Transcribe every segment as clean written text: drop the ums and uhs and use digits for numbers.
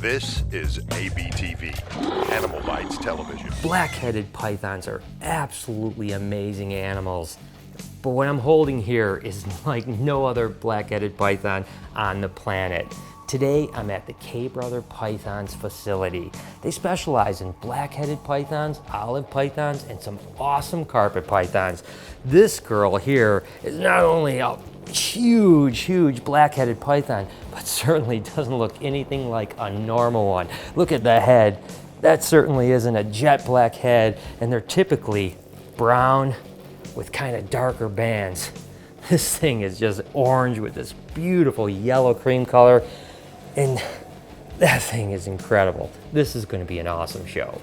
This is ABTV, Animal Bites Television. Black-headed pythons are absolutely amazing animals. But what I'm holding here is like no other black-headed python on the planet. Today, I'm at the K Brother Pythons facility. They specialize in black-headed pythons, olive pythons, and some awesome carpet pythons. This girl here is not only a huge black-headed python, but certainly doesn't look anything like a normal one. Look at the head. That certainly isn't a jet black head, and they're typically brown with kind of darker bands. This thing is just orange with this beautiful yellow cream color, and that thing is incredible. This is going to be an awesome show.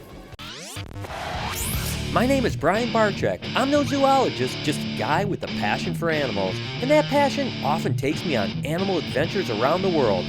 My name is Brian Barczyk. I'm no zoologist, just a guy with a passion for animals, and that passion often takes me on animal adventures around the world.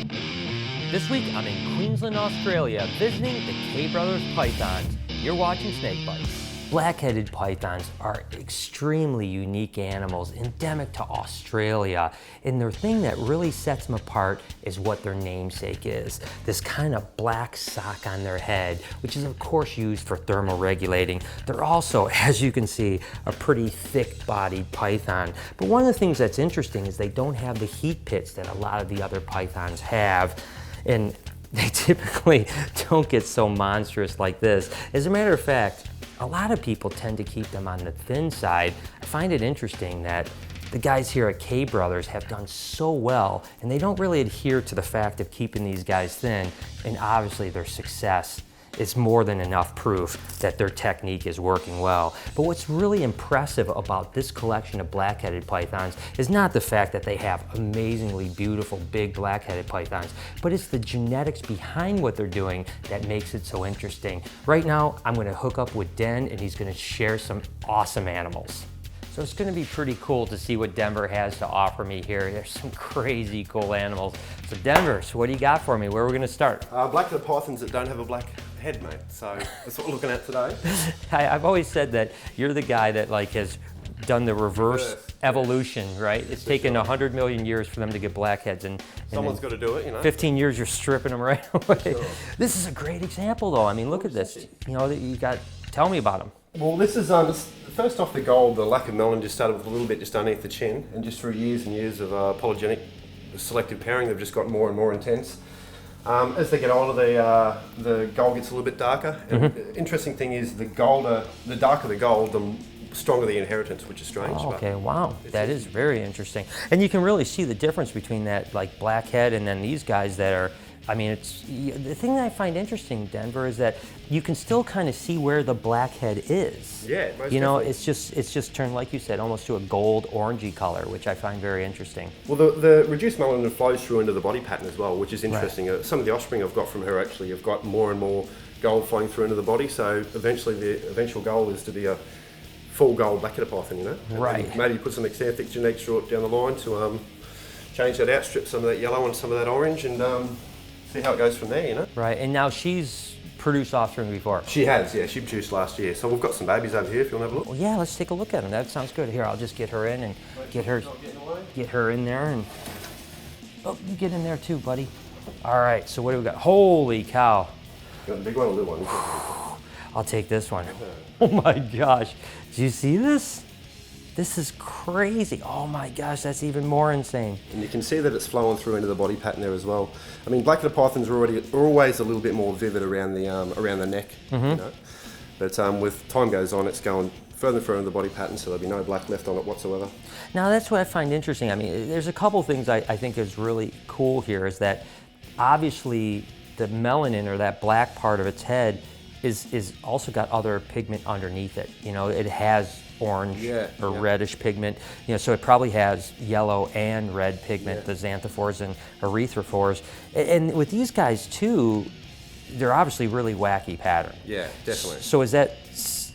This week, I'm in Queensland, Australia, visiting the K Brothers Pythons. You're watching Snake Bites. Black-headed pythons are extremely unique animals, endemic to Australia, and the thing that really sets them apart is what their namesake is. This kind of black sock on their head, which is of course used for thermal regulating. They're also, as you can see, a pretty thick-bodied python. But one of the things that's interesting is they don't have the heat pits that a lot of the other pythons have, and they typically don't get so monstrous like this. As a matter of fact, a lot of people tend to keep them on the thin side. I find it interesting that the guys here at K Brothers have done so well, and they don't really adhere to the fact of keeping these guys thin, and obviously their success is more than enough proof that their technique is working well. But what's really impressive about this collection of black-headed pythons is not the fact that they have amazingly beautiful big black-headed pythons, but it's the genetics behind what they're doing that makes it so interesting. Right now, I'm gonna hook up with Den, and he's gonna share some awesome animals. So it's gonna be pretty cool to see what Denver has to offer me here. There's some crazy cool animals. So Denver, so what do you got for me? Where are we gonna start? Black-headed pythons that don't have a black head, mate. So that's what we're looking at today. I've always said that you're the guy that has done the reverse evolution, right? It's taken 100 million years for them to get blackheads, and someone's got to do it, you know. 15 years, you're stripping them right away. Sure. This is a great example, though. I mean, look at this. You know, you got. Tell me about them. Well, this is first off the gold. The lack of melanin just started with a little bit just underneath the chin, and just through years and years of polygenic selective pairing, they've just got more and more intense. As they get older, the gold gets a little bit darker. And the interesting thing is the darker the gold, the stronger the inheritance, which is strange. Oh, okay, wow, that is very interesting. And you can really see the difference between that black head and then these guys that are, I mean, the thing that I find interesting, Denver, is that you can still kind of see where the black head is. Yeah, most you know, definitely. it's just turned, like you said, almost to a gold orangey color, which I find very interesting. Well, the reduced melanin flows through into the body pattern as well, which is interesting. Right. Some of the offspring I've got from her actually have got more and more gold flowing through into the body. So eventually, the eventual goal is to be a full gold black-headed python, you know. Right. And maybe put some exanthic genetics through it down the line to change that out, strip some of that yellow and some of that orange, and see how it goes from there, you know. Right, and now she's produced offspring before. She has, yeah. She produced last year. So we've got some babies over here if you want to have a look. Well, yeah, let's take a look at them. That sounds good. Here, I'll just get her in and get her in there, and oh, you get in there too, buddy. All right, so what do we got? Holy cow! You want the big one or the little one? I'll take this one. Oh my gosh, do you see this? This is crazy. Oh my gosh, that's even more insane. And you can see that it's flowing through into the body pattern there as well. I mean, black-headed pythons are always a little bit more vivid around the neck, you know. But with time goes on, it's going further and further in the body pattern, so there'll be no black left on it whatsoever. Now that's what I find interesting. I mean, there's a couple things I think is really cool here, is that obviously the melanin, or that black part of its head, is also got other pigment underneath it. You know, it has orange or reddish pigment. You know, so it probably has yellow and red pigment, the xanthophores and erythrophores. And with these guys too, they're obviously really wacky pattern. Yeah, definitely. So is that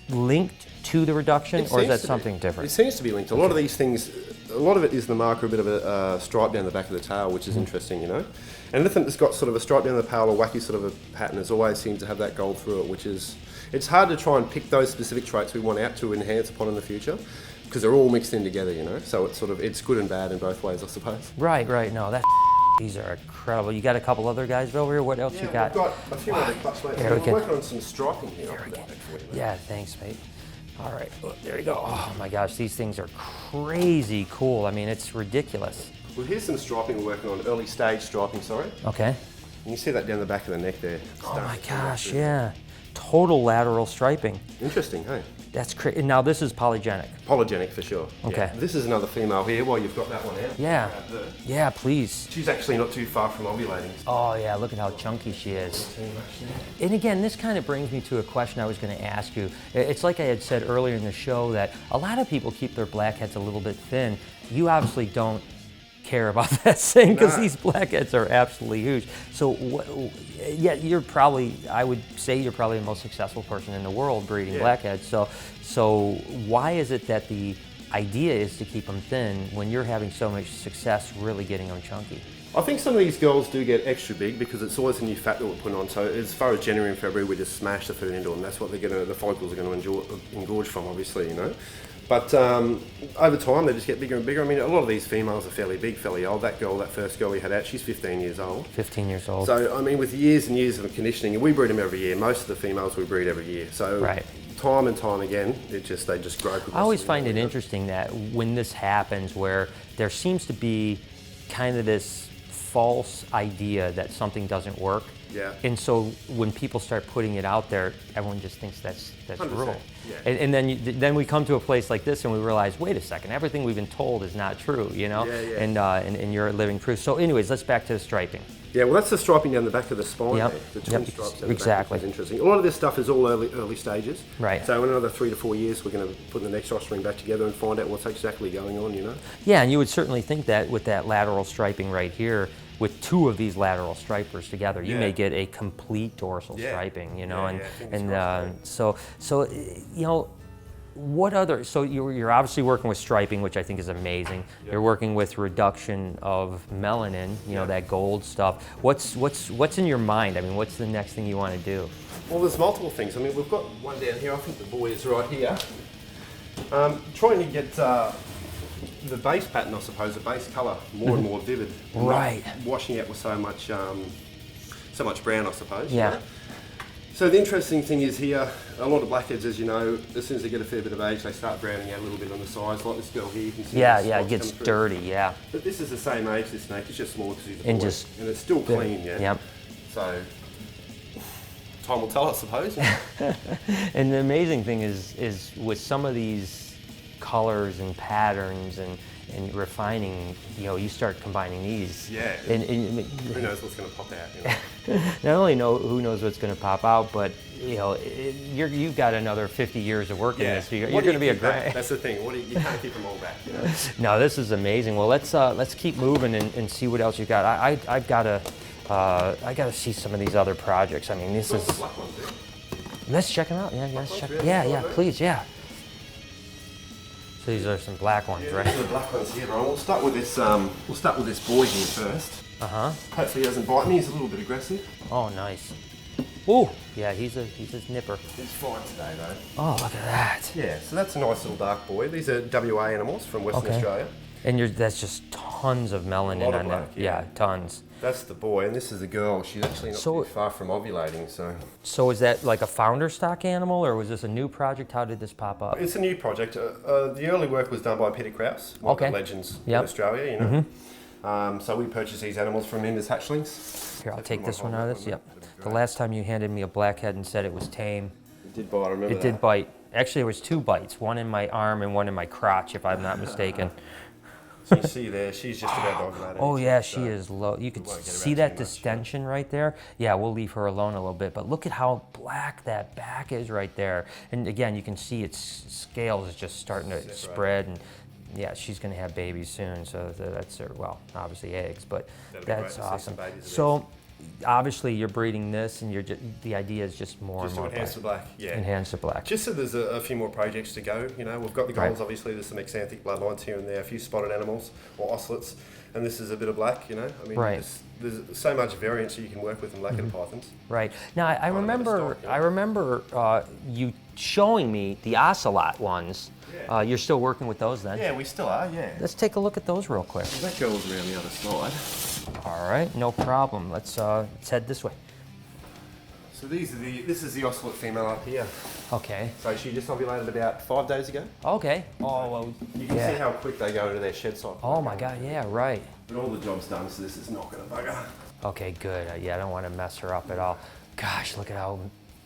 linked to the reduction, or is that something different? It seems to be linked. A lot of these things, a lot of it is the marker, a bit of a stripe down the back of the tail, which is interesting, you know. And anything that's got sort of a stripe down the tail, or wacky sort of a pattern, has always seemed to have that gold through it, which is, it's hard to try and pick those specific traits we want out to enhance upon in the future, because they're all mixed in together, you know. So it's sort of, it's good and bad in both ways, I suppose. Right, no, that's These are incredible. You got a couple other guys over here. What else you got? We've got a few other clutch mates. Here we We're go. working on some striping here. I'll put that back for you, mate. Yeah, thanks, mate. All right, oh, there you go. Oh my gosh, these things are crazy cool. I mean, it's ridiculous. Well, here's some striping we're working on, early stage striping, sorry. Okay. You can see that down the back of the neck there. Oh my gosh, yeah. Total lateral striping. Interesting, hey? That's crazy. Now this is polygenic. Polygenic for sure. Okay. Yeah. This is another female here while you've got that one out. Yeah. Out there. Yeah, please. She's actually not too far from ovulating. Oh yeah, look at how chunky she is. And again, this kind of brings me to a question I was going to ask you. It's like I had said earlier in the show that a lot of people keep their blackheads a little bit thin. You obviously don't care about that thing because these blackheads are absolutely huge. So, yeah, you're probably, I would say you're probably the most successful person in the world breeding blackheads. So why is it that the idea is to keep them thin when you're having so much success really getting them chunky? I think some of these girls do get extra big because it's always a new fat that we're putting on. So as far as January and February, we just smash the food into them. That's what they're going to, the follicles are going to engorge from, obviously, you know. But over time, they just get bigger and bigger. I mean, a lot of these females are fairly big, fairly old. That girl, that first girl we had out, she's 15 years old. 15 years old. So, I mean, with years and years of conditioning, and we breed them every year. Most of the females we breed every year. So time and time again, they just grow. I always find it interesting that when this happens, where there seems to be kind of this false idea that something doesn't work. Yeah. And so when people start putting it out there, everyone just thinks that's real. Yeah. And then we come to a place like this and we realize, wait a second, everything we've been told is not true, you know? Yeah. And you're living proof. So anyways, let's back to the striping. Yeah, well, that's the striping down the back of the spine. Yep. There. The twin stripes down the Exactly. back, which is interesting. A lot of this stuff is all early stages. Right. So in another 3 to 4 years, we're going to put the next offspring back together and find out what's exactly going on, you know? Yeah, and you would certainly think that with that lateral striping right here, with two of these lateral stripers together, you may get a complete dorsal striping, you know, so you know, what other? So you're obviously working with striping, which I think is amazing. You're working with reduction of melanin, you know, that gold stuff. What's in your mind? I mean, what's the next thing you want to do? Well, there's multiple things. I mean, we've got one down here. I think the boy is right here. Trying to get the base pattern, I suppose, the base colour more and more vivid. Right. Not washing out with so much brown, I suppose. Yeah. You know? So the interesting thing is here, a lot of blackheads, as you know, as soon as they get a fair bit of age, they start browning out a little bit on the sides, like this girl here. You can see it gets dirty, But this is the same age, this snake. It's just smaller because he's a boy. And it's still clean, Yep. So time will tell, I suppose. And the amazing thing is with some of these colors and patterns and refining, you know, you start combining these. Yeah. And who knows what's going to pop out, you know? Not only who knows what's going to pop out, but you know, you've got another 50 years of work in this. You're going to be a great. That's the thing. You can't keep them all back. You know? No, this is amazing. Well, let's keep moving and see what else you got. I gotta see some of these other projects. I mean, this is. Let's check them out. Yeah, please, yeah. So these are some black ones, right? These are the black ones here, Brian. We'll start with this. Boy here first. Hopefully he doesn't bite me. He's a little bit aggressive. Oh, nice. Ooh, yeah, he's a nipper. He's fine today, though. Oh, look at that. Yeah, so that's a nice little dark boy. These are WA animals from Western Australia. And that's just tons of melanin on them. Yeah, tons. That's the boy, and this is the girl. She's actually not too far from ovulating, so. So is that like a founder stock animal, or was this a new project? How did this pop up? It's a new project. The early work was done by Peter Krause, one of the legends in Australia, you know. So we purchased these animals from him as hatchlings. Here, I'll take this one out of this. Yep. The last time you handed me a blackhead and said it was tame. It did bite, I remember that. It did bite. Actually, there was 2 bites, one in my arm and one in my crotch, if I'm not mistaken. So you see there, she's just about to ovulate. Oh yeah, she is low. You can see that distension right there. Yeah, we'll leave her alone a little bit, but look at how black that back is right there. And again, you can see its scales is just starting to spread, and yeah, she's going to have babies soon. So that's well, obviously eggs, but that's awesome. So obviously you're breeding this, and the idea is just more and more. Just to enhance the black, yeah. Enhance the black. Just so there's a few more projects to go. You know, we've got the golds. Obviously, there's some exanthic bloodlines here and there, a few spotted animals or ocelots, and this is a bit of black. You know, I mean, there's so much variance that you can work with in black-headed pythons. Right. Now I remember you showing me the ocelot ones. You're still working with those then? Yeah, we still are. Yeah. Let's take a look at those real quick. That girl's around the other side. All right, no problem. Let's head this way. So this is the ocelot female up here. Okay. So she just ovulated about 5 days ago. Okay. Oh, well, You can see how quick they go into their shed cycle. Oh my God, yeah, right. But all the job's done, so this is not going to bugger. Okay, good. Yeah, I don't want to mess her up at all. Gosh, look at how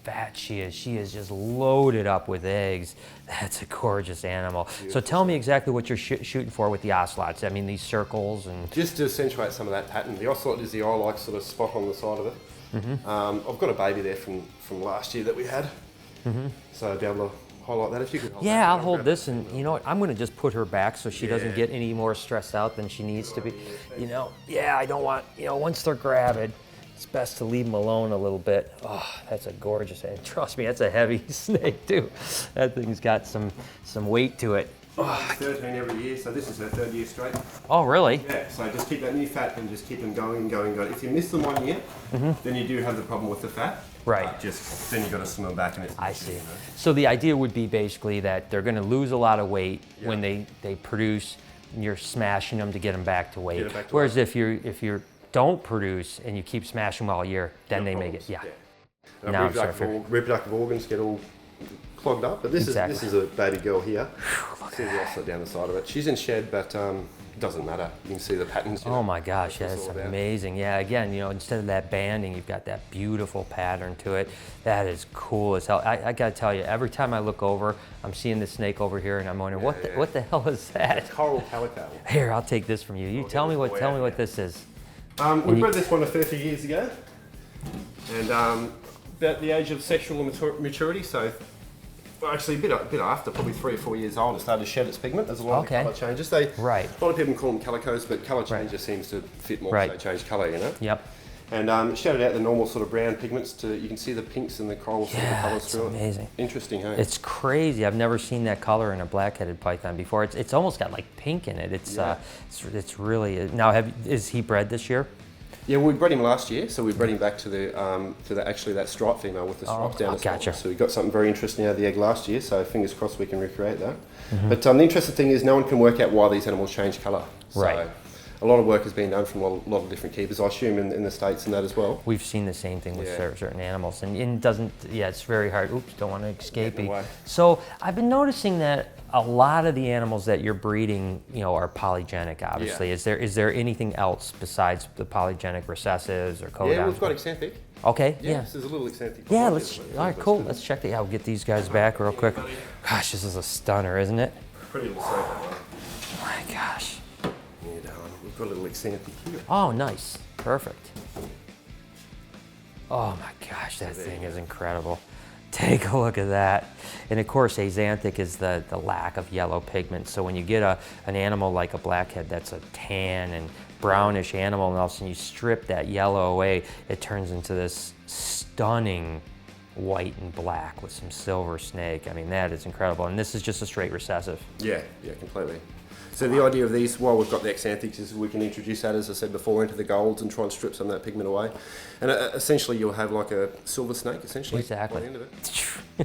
fat she is. She is just loaded up with eggs. That's a gorgeous animal. Beautiful. So tell me exactly what you're shooting for with the ocelots. I mean, these circles and... Just to accentuate some of that pattern. The ocelot is the eye-like sort of spot on the side of it. I've got a baby there from last year that we had. So I'd be able to highlight that if you could hold Yeah, I'll hold this, and you know what, I'm gonna just put her back so she doesn't get any more stressed out than she needs to be. You know, yeah, I don't want, you know, once they're gravid, it's best to leave them alone a little bit. Oh, that's a gorgeous egg. Trust me, that's a heavy snake too. That thing's got some weight to it. Oh, 13 every year, so this is her 3rd year straight. Oh, really? Yeah, so just keep that new fat and just keep them going. If you miss them 1 year, then you do have the problem with the fat. Right. Then you've got to swim them back and it's... I see. So the idea would be basically that they're going to lose a lot of weight when they produce, and you're smashing them to get them back to weight. Whereas if you don't produce and you keep smashing them all year, then they may get, Now reproductive organs get all clogged up, but this is a baby girl here. See the ocelot down the side of it. She's in shed, but doesn't matter. You can see the patterns. Oh my gosh, that's amazing. Yeah, again, you know, instead of that banding, you've got that beautiful pattern to it. That is cool as hell. I gotta tell you, every time I look over, I'm seeing the snake over here, and I'm wondering what the hell is that? It's coral calico. Here, I'll take this from you. You tell me what this is. We bred this one 30 years ago, and about the age of sexual maturity. So. Well, actually, a bit after, probably 3 or 4 years old, it started to shed its pigment. There's a lot of colour changes. A lot of people call them calicos, but colour change just seems to fit more if they change colour, you know? Yep. And shedded out the normal sort of brown pigments to, you can see the pinks and the coral sort of colours through it. Amazing. Interesting, hey? It's crazy. I've never seen that color in a black-headed python before. It's almost got like pink in it. It's really, now is he bred this year? Yeah, we bred him last year, so we bred him back to that striped female with the stripes down the side. So we got something very interesting out of the egg last year, so fingers crossed we can recreate that. But the interesting thing is no one can work out why these animals change colour. So a lot of work has been done from a lot of different keepers, I assume in the States and that as well. We've seen the same thing with certain animals, and it doesn't, it's very hard. Oops, don't want to escape it. So I've been noticing that a lot of the animals that you're breeding, you know, are polygenic, obviously. Is there anything else besides the polygenic recessives or codons? Yeah, we've got exanthic. Okay, This is a little exanthic. Yeah, all right, cool. Let's check it out. We'll get these guys back real quick. Gosh, this is a stunner, isn't it? Pretty little snake, that one. Oh my gosh. Yeah, darling. We've got a little exanthic here. Oh, nice. Perfect. Oh my gosh, that thing is incredible. Take a look at that. And of course, axanthic is the lack of yellow pigment. So when you get an animal like a blackhead that's a tan and brownish animal, and all of a sudden you strip that yellow away, it turns into this stunning white and black with some silver snake. I mean, that is incredible. And this is just a straight recessive. Yeah, completely. So the idea of these, while we've got the axanthics, is we can introduce that, as I said before, into the golds and try and strip some of that pigment away. And essentially you'll have like a silver snake, essentially, exactly. by the end of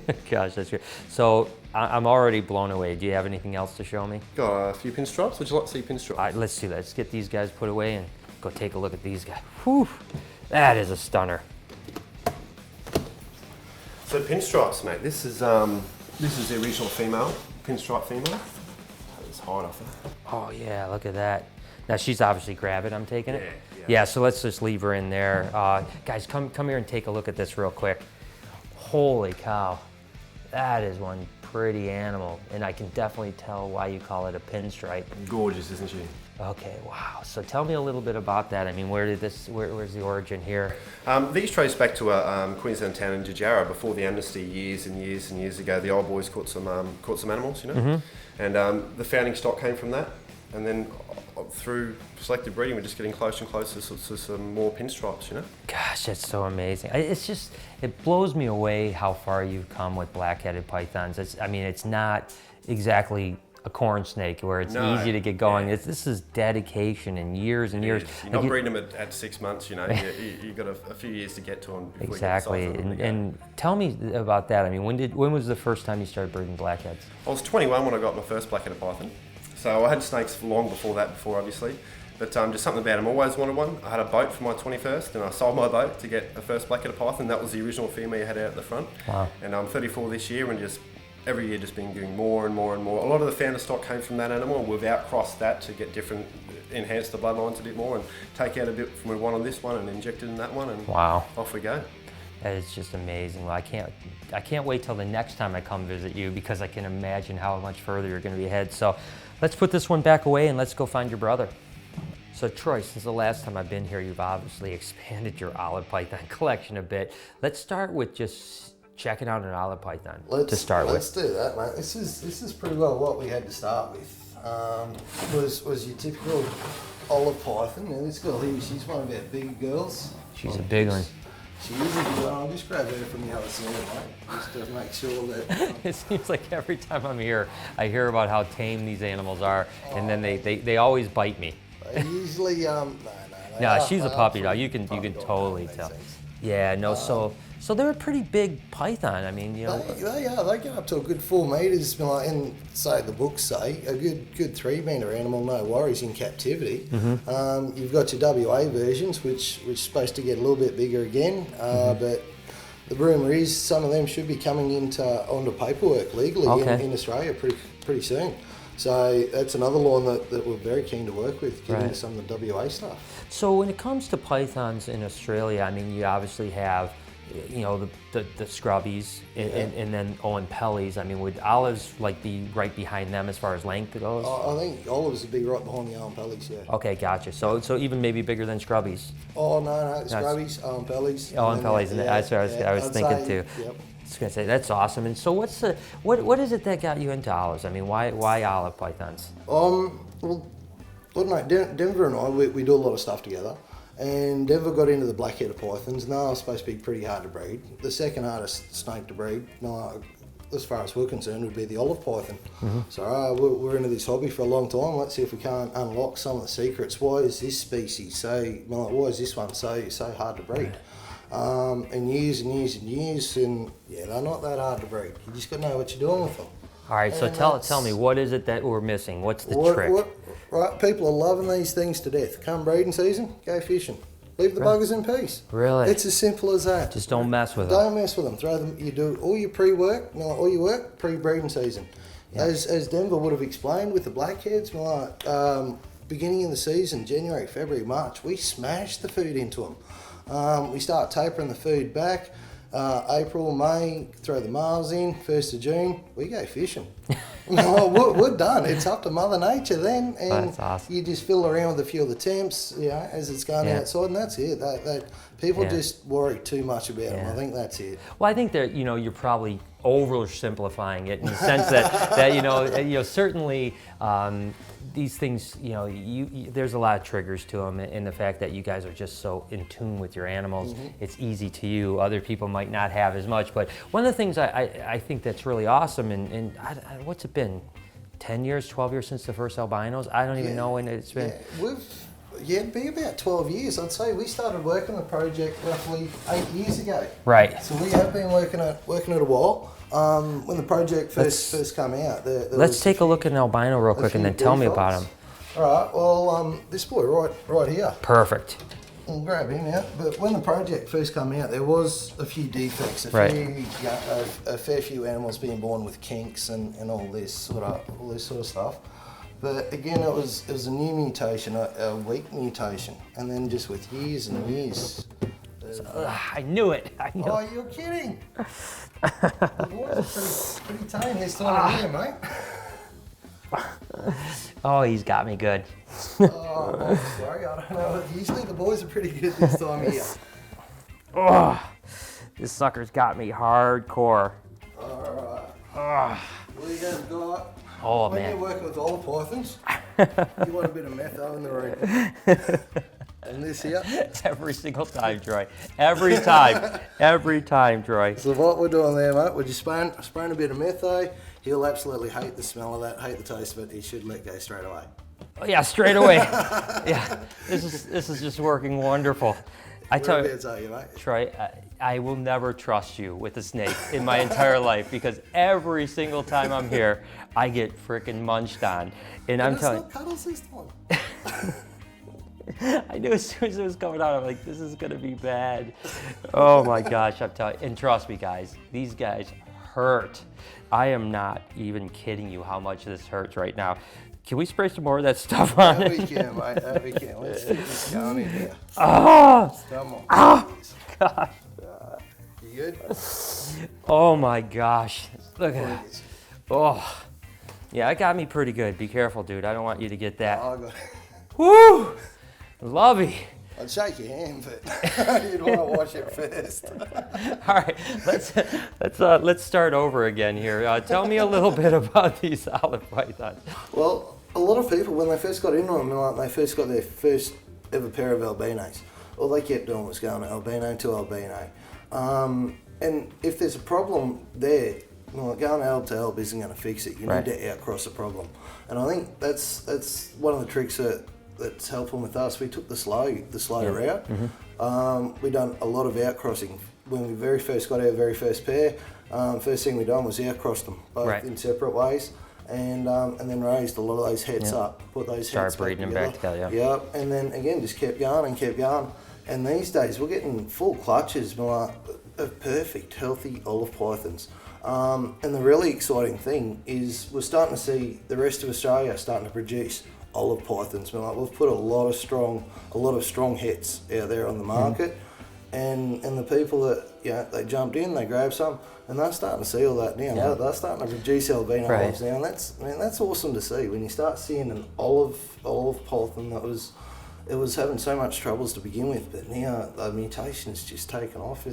it. Gosh, that's great. So I'm already blown away. Do you have anything else to show me? Got a few pinstripes. Would you like to see pinstripes? All right, let's do that. Let's get these guys put away and go take a look at these guys. Whew, that is a stunner. So pinstripes, mate. This is the original female, pinstripe female. Hide off her. Oh yeah, look at that. Now she's obviously gravid, I'm taking it? Yeah, so let's just leave her in there. Guys, come here and take a look at this real quick. Holy cow. That is one pretty animal, and I can definitely tell why you call it a pinstripe. Gorgeous, isn't she? Okay, wow. So tell me a little bit about that. I mean, where's the origin here? These trace back to a Queensland town in Jajara before the amnesty years and years and years ago. The old boys caught some animals, you know, and the founding stock came from that, and then through selective breeding, we're just getting closer and closer to some more pinstripes, you know. Gosh, that's so amazing. It blows me away how far you've come with black-headed pythons. It's not exactly a corn snake where it's easy to get going. This is dedication and years and years. You're not breeding them at 6 months, you know. You've got a few years to get to them. Exactly. And tell me about that. I mean, when was the first time you started breeding blackheads? I was 21 when I got my first black-headed python. So I had snakes for long before that, obviously. But just something about him, always wanted one. I had a boat for my 21st and I sold my boat to get a first black-headed python. That was the original female you had out at the front. Wow. And I'm 34 this year and just every year just been doing more and more and more. A lot of the founder stock came from that animal and we've outcrossed that to get different, enhance the bloodlines a bit more and take out a bit from one on this one and inject it in that one and Wow. off we go. That is just amazing. Well, I can't wait till the next time I come visit you because I can imagine how much further you're going to be ahead. So let's put this one back away and let's go find your brother. So Troy, since the last time I've been here, you've obviously expanded your olive python collection a bit. Let's start with just checking out an olive python to start with. Let's do that, mate. This is pretty well what we had to start with. Was your typical olive python. Now this girl here, she's one of our bigger girls. She's a big one. She is a big one. I'll just grab her from the other side, mate, just to make sure that... It seems like every time I'm here, I hear about how tame these animals are, and then they always bite me. They usually, no, she's a puppy dog. You can totally tell. Yeah, no, so they're a pretty big python. I mean, you know. They are. They get up to a good 4 metres, and say the books say a good 3 metre animal, no worries in captivity. Mm-hmm. You've got your WA versions, which is supposed to get a little bit bigger again, but the rumour is some of them should be coming onto paperwork legally in Australia pretty soon. So that's another line that we're very keen to work with, get into some of the WA stuff. So when it comes to pythons in Australia, I mean, you obviously have, you know, the scrubbies and then Owen Pellies. I mean, would olives like be right behind them as far as length goes? I think olives would be right behind the Owen Pellies, yeah. Okay, gotcha. So even maybe bigger than scrubbies? Oh, no, scrubbies, Owen Pellies. Owen Pellies, and that's what I was thinking too. Yep. I was gonna say, that's awesome. And so what is it that got you into olives? I mean, why olive pythons? Well, I don't know, Denver and I, we do a lot of stuff together. And Denver got into the black-headed pythons, and they are supposed to be pretty hard to breed. The second hardest snake to breed, as far as we're concerned, would be the olive python. Mm-hmm. So we're into this hobby for a long time. Let's see if we can't unlock some of the secrets. Why is this species why is this one so hard to breed? And years and years and years, and they're not that hard to breed. You just got to know what you're doing with them. All right, so tell me, what is it that we're missing? What's the trick? Right, people are loving these things to death. Come breeding season, go fishing. Leave the buggers in peace. Really? It's as simple as that. Just don't mess with them. Don't mess with them. Throw them. You do all your pre-work, all your work pre-breeding season. Yeah. As Denver would have explained with the blackheads, beginning of the season, January, February, March, we smash the food into them. We start tapering the food back. April, May, throw the males in. 1st of June, we go fishing. We're done. It's up to Mother Nature then, and that's awesome. You just fill around with a few of the temps, as it's going outside, and that's it. People just worry too much about them. I think that's it. Well, I think that you're probably oversimplifying it in the sense that certainly. These things, there's a lot of triggers to them, and the fact that you guys are just so in tune with your animals, it's easy to you. Other people might not have as much, but one of the things I think that's really awesome, and what's it been, 10 years, 12 years since the first albinos? I don't even know when it's been. It'd be about 12 years, I'd say. We started working on the project roughly 8 years ago. Right. So we have been working at a while. When the project first came out, let's take a look at an albino real quick and then tell me about him. All right. Well, this boy right here. Perfect. We'll grab him out. But when the project first came out, there was a few defects, a fair few animals being born with kinks and all this sort of stuff. But again, it was a new mutation, a weak mutation, and then just with years and years. I knew it. Oh, you're kidding! The boys are pretty tame this time of year, mate. Oh, he's got me good. I'm sorry, I don't know. Usually the boys are pretty good this time of year. Oh, this sucker's got me hardcore. All right. We have got. Oh, when man. you're working with olive pythons, you want a bit of metho in the room. And this here. Every single time, Troy. Every time, Troy. So what we're doing there, mate, we're just spraying a bit of metho. He'll absolutely hate the smell of that, hate the taste of it. He should let go straight away. Oh, yeah, straight away. Yeah, this is just working wonderful. I tell you, mate. Troy, I will never trust you with a snake in my entire life because every single time I'm here, I get freaking munched on. And I'm telling you. It's not cuddles this time. I knew as soon as it was coming out, I'm like, this is gonna be bad. Oh my gosh, I'm telling you. And trust me, guys, these guys hurt. I am not even kidding you how much this hurts right now. Can we spray some more of that stuff on it? We can, mate. We can. Let's get this going in here. Oh, Come on. oh gosh. You good? Oh my gosh. Look at that. Oh, yeah, it got me pretty good. Be careful, dude. I don't want you to get that. I got Woo! Lovey. I'd shake your hand, but you'd want to wash it first. All right, let's start over again here. Tell me a little bit about these olive pythons. Well, a lot of people, when they first got into them, like they first got their first ever pair of albinos, all they kept doing was going albino to albino. And if there's a problem there, well, going alb to alb isn't going to fix it. You need to outcross the problem. And I think that's one of the tricks that's helpful with us. We took the slow route. Mm-hmm. We done a lot of outcrossing. When we very first got our very first pair, first thing we done was outcross them, both in separate ways, and then raised a lot of those heads up, put those heads breeding them back together. Yep, and then again just kept going and kept going. And these days we're getting full clutches of perfect, healthy olive pythons. And the really exciting thing is we're starting to see the rest of Australia starting to produce olive pythons. We've put a lot of strong heads out there on the market, and the people that they jumped in, they grabbed some, and they're starting to see all that now. Yeah. They're starting to produce albino olives now, and that's awesome to see when you start seeing an olive python that was having so much troubles to begin with, but now the mutation's just taken off.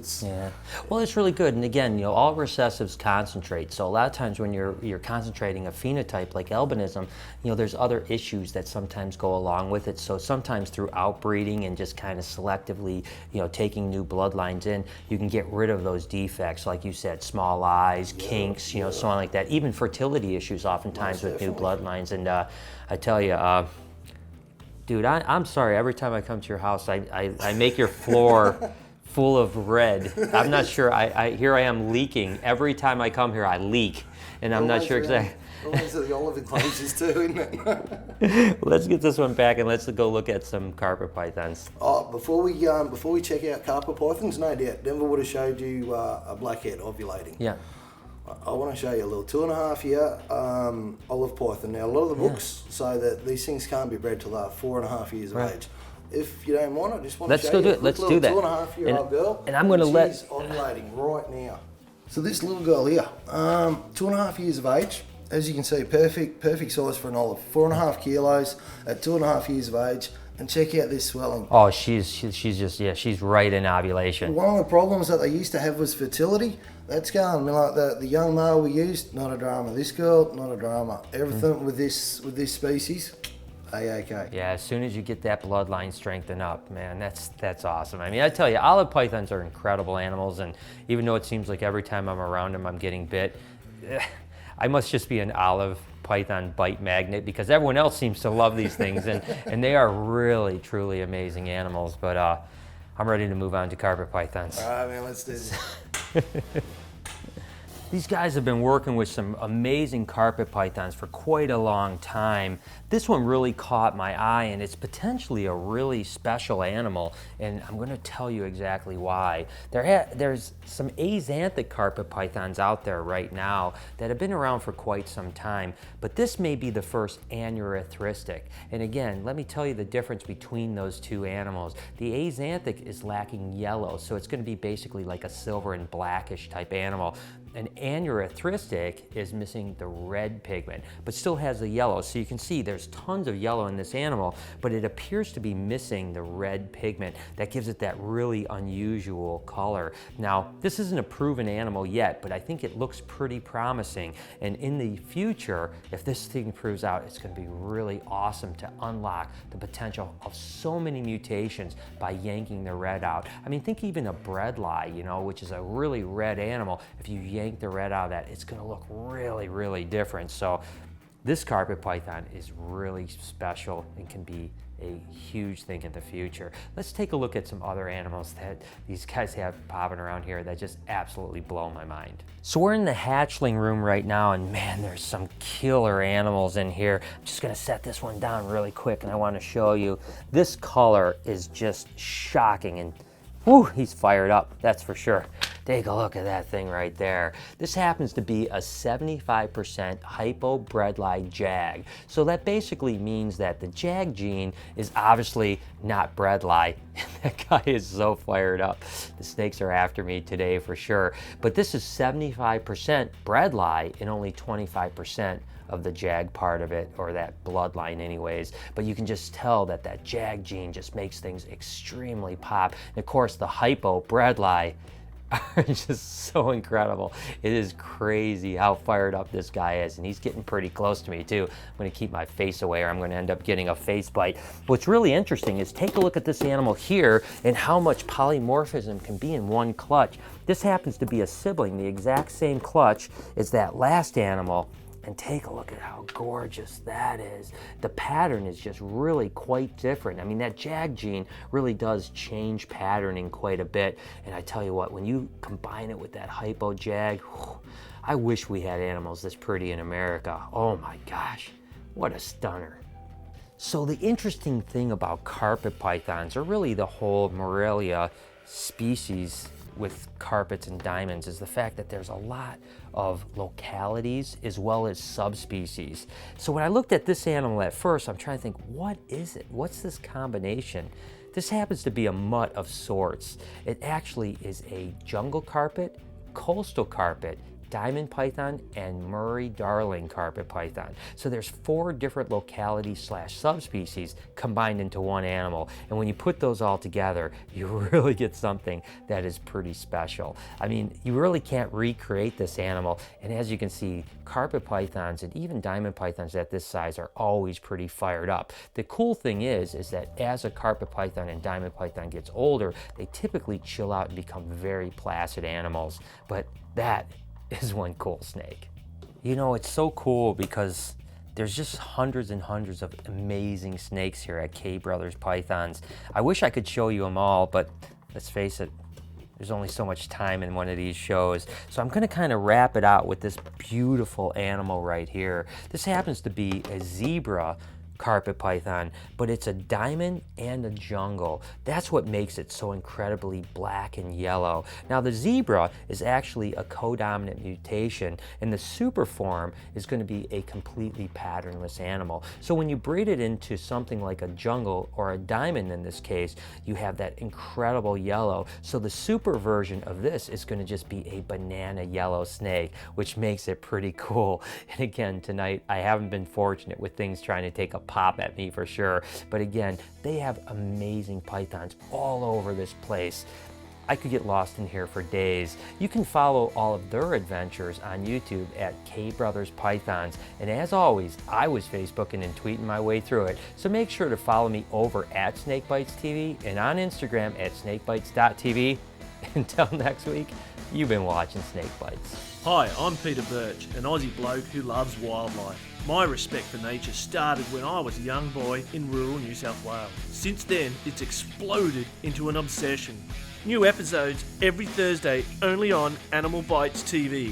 Well, it's really good. And again, all recessives concentrate. So a lot of times when you're concentrating a phenotype like albinism, there's other issues that sometimes go along with it. So sometimes through outbreeding and just kind of selectively, taking new bloodlines in, you can get rid of those defects, like you said, small eyes, kinks, so on like that. Even fertility issues oftentimes with new bloodlines. And I tell you, dude, I'm sorry. Every time I come to your house, I make your floor full of red. I'm not sure. Here I am leaking. Every time I come here, I leak, and I'm not sure exactly. Always the olive enclosures too, isn't it? Let's get this one back and let's go look at some carpet pythons. Oh, before we check out carpet pythons, no doubt Denver would have showed you a blackhead ovulating. Yeah. I want to show you a little 2.5 year olive python. Now, a lot of the books say that these things can't be bred till they're 4.5 years of age. If you don't want it, just want to show you. Let's do that. 2.5-year-old girl. And I'm going to let. She's ovulating right now. So this little girl here, 2.5 years of age. As you can see, perfect size for an olive. 4.5 kilos at 2.5 years of age. And check out this swelling. Oh, she's right in ovulation. One of the problems that they used to have was fertility. That's gone. Like the young male we used, not a drama. This girl, not a drama. Everything with this species, A-OK. Yeah, as soon as you get that bloodline strengthened up, man, that's awesome. I mean, I tell you, olive pythons are incredible animals, and even though it seems like every time I'm around them I'm getting bit, I must just be an olive python bite magnet because everyone else seems to love these things, and they are really, truly amazing animals. But I'm ready to move on to carpet pythons. All right, man, let's do this. These guys have been working with some amazing carpet pythons for quite a long time. This one really caught my eye, and it's potentially a really special animal, and I'm going to tell you exactly why. There's some axanthic carpet pythons out there right now that have been around for quite some time, but this may be the first aneurystheristic. And again, let me tell you the difference between those two animals. The axanthic is lacking yellow, so it's going to be basically like a silver and blackish type animal. An aneurystheristic is missing the red pigment, but still has the yellow. So you can see there's tons of yellow in this animal, but it appears to be missing the red pigment. That gives it that really unusual color. Now, this isn't a proven animal yet, but I think it looks pretty promising. And in the future, if this thing proves out, it's going to be really awesome to unlock the potential of so many mutations by yanking the red out. I mean, think even a breadlie, which is a really red animal. If you yank the red out of that, it's going to look really, really different. So this carpet python is really special and can be a huge thing in the future. Let's take a look at some other animals that these guys have popping around here that just absolutely blow my mind. So we're in the hatchling room right now, and man, there's some killer animals in here. I'm just gonna set this one down really quick, and I wanna show you. This color is just shocking, and whew, he's fired up, that's for sure. Take a look at that thing right there. This happens to be a 75% hypo-bredli jag. So that basically means that the jag gene is obviously not bredli. That guy is so fired up. The snakes are after me today for sure. But this is 75% bredli and only 25% of the jag part of it, or that bloodline anyways. But you can just tell that that jag gene just makes things extremely pop. And of course the hypo-bredli are just so incredible. It is crazy how fired up this guy is, and he's getting pretty close to me too. I'm gonna keep my face away or I'm gonna end up getting a face bite. What's really interesting is take a look at this animal here and how much polymorphism can be in one clutch. This happens to be a sibling, the exact same clutch as that last animal. And take a look at how gorgeous that is. The pattern is just really quite different. I mean, that jag gene really does change patterning quite a bit. And I tell you what, when you combine it with that hypo jag, I wish we had animals this pretty in America. Oh my gosh, what a stunner. So the interesting thing about carpet pythons, or really the whole Morelia species with carpets and diamonds, is the fact that there's a lot of localities as well as subspecies. So when I looked at this animal at first, I'm trying to think, what is it? What's this combination? This happens to be a mutt of sorts. It actually is a jungle carpet, coastal carpet, diamond python, and Murray Darling carpet python. So there's 4 different localities slash subspecies combined into one animal. And when you put those all together, you really get something that is pretty special. I mean, you really can't recreate this animal. And as you can see, carpet pythons and even diamond pythons at this size are always pretty fired up. The cool thing is that as a carpet python and diamond python gets older, they typically chill out and become very placid animals. But that is one cool snake. You know, it's so cool because there's just hundreds and hundreds of amazing snakes here at K Brothers Pythons. I wish I could show you them all, but let's face it, there's only so much time in one of these shows. So I'm gonna kind of wrap it out with this beautiful animal right here. This happens to be a zebra carpet python, but it's a diamond and a jungle. That's what makes it so incredibly black and yellow. Now the zebra is actually a codominant mutation, and the super form is going to be a completely patternless animal. So when you breed it into something like a jungle or a diamond in this case, you have that incredible yellow. So the super version of this is going to just be a banana yellow snake, which makes it pretty cool. And again, tonight I haven't been fortunate with things trying to take a pop at me for sure, but again, they have amazing pythons all over this place. I could get lost in here for days. You can follow all of their adventures on YouTube at K Brothers Pythons, and as always, I was Facebooking and tweeting my way through it, so make sure to follow me over at SnakeBytesTV and on Instagram at SnakeBytes.tv. Until next week, you've been watching Snake Bites. Hi, I'm Peter Birch, an Aussie bloke who loves wildlife. My respect for nature started when I was a young boy in rural New South Wales. Since then, it's exploded into an obsession. New episodes every Thursday only on Animal Bites TV.